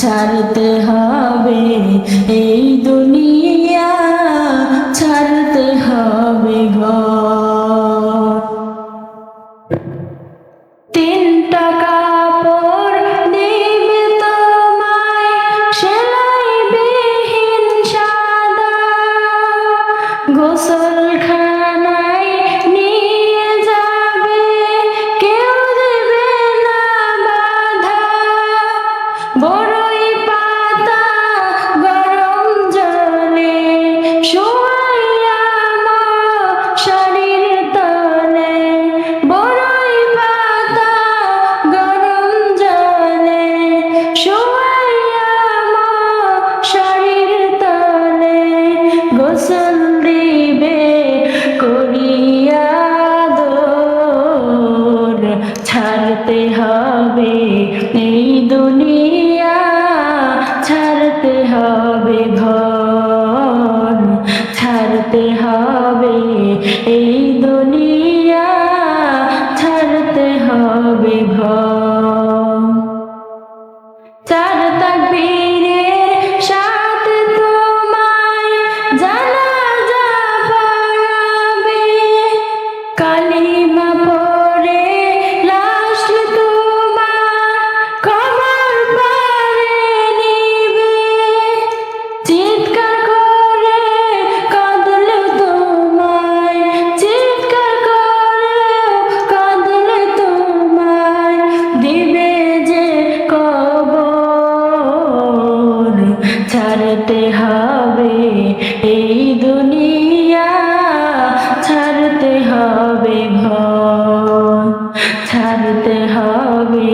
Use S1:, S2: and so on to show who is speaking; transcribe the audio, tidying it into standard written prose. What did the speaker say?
S1: ছাড়তে হবে এই দুনিয়া, ছাড়তে হবে ঘর। তিনটা কাপড় দিবে তোমায় সেলাই বিহীন সাদা, গোসলখানায় নিয়ে যাবে কেউ দেবে না বাধা। বড়ই পাতা গরম জলে শোয়াইয়া মশারির তলে, বড়ই পাতা গরম জলে শোয়াইয়া মশারির তলে, গোসল দিবে করিয়া আদর। ছাড়তে হবে এই দুনিয়া, ছাড়তে হবে ঘর। ছাড়তে হবে এই দুনিয়া, ছাড়তে হবে ঘর। চার তাকবীরের সাথে তোমায় জানাজা পড়াবে, কালিমা পড়ে লাশ তোমার কবর পাড়ে নিবে। চিৎকার করে কাঁদলে তোমায়, চিৎকার করে কাঁদলে তোমায় দিবে যে কবর। ছাড়তে হবে এই দুনিয়া, ছাড়তে হবে ঘর। ছাড়তে হবে